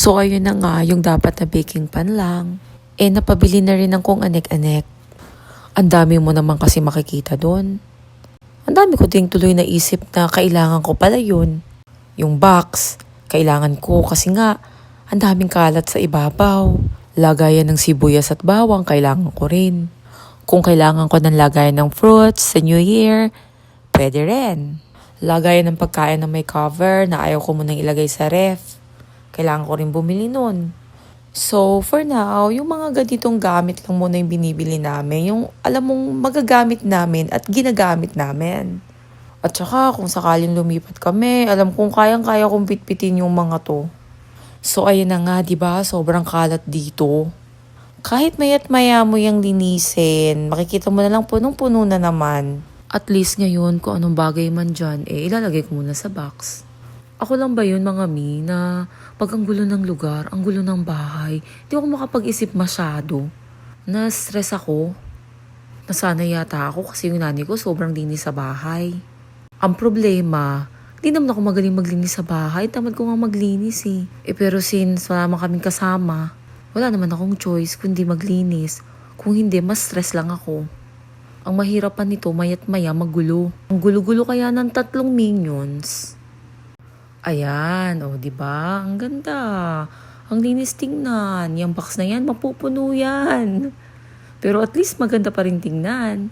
So ayun na nga, yung dapat na baking pan lang. Napabili na rin ng kung anek-anek. Ang dami mo naman kasi makikita doon. Ang dami ko ding tuloy na isip na kailangan ko pala yun. Yung box, kailangan ko kasi nga, ang daming kalat sa ibabaw. Lagayan ng sibuyas at bawang, kailangan ko rin. Kung kailangan ko ng lagayan ng fruits sa New Year, pwede rin. Lagayan ng pagkain na may cover na ayaw ko munang ilagay sa ref. Kailangan ko rin bumili nun. So, for now, yung mga ganitong gamit lang muna yung binibili namin. Yung alam mong magagamit namin at ginagamit namin. At saka, kung sakaling lumipat kami, alam kong kayang-kaya kong pitpitin yung mga to. So, ayun na nga, diba? Sobrang kalat dito. Kahit maya't maya mo yung linisin, makikita mo na lang punong-puno na naman. At least ngayon, kung anong bagay man dyan, ilalagay ko muna sa box. Ako lang ba yun mga mi na pag ang gulo ng lugar, ang gulo ng bahay, di ako makapag-isip masyado. Na-stress ako. Nasanay yata ako kasi yung nanay ko sobrang linis sa bahay. Ang problema, di naman ako magaling maglinis sa bahay. Tamad ko nga maglinis eh. Pero since wala naman kaming kasama, wala naman akong choice kundi maglinis. Kung hindi, mas stress lang ako. Ang mahirap pa nito, maya't maya magulo. Ang gulo-gulo kaya ng 3 minions. Ayan, o, diba? Ang ganda. Ang linis tingnan. Yung box na yan, mapupuno yan. Pero at least maganda pa rin tingnan.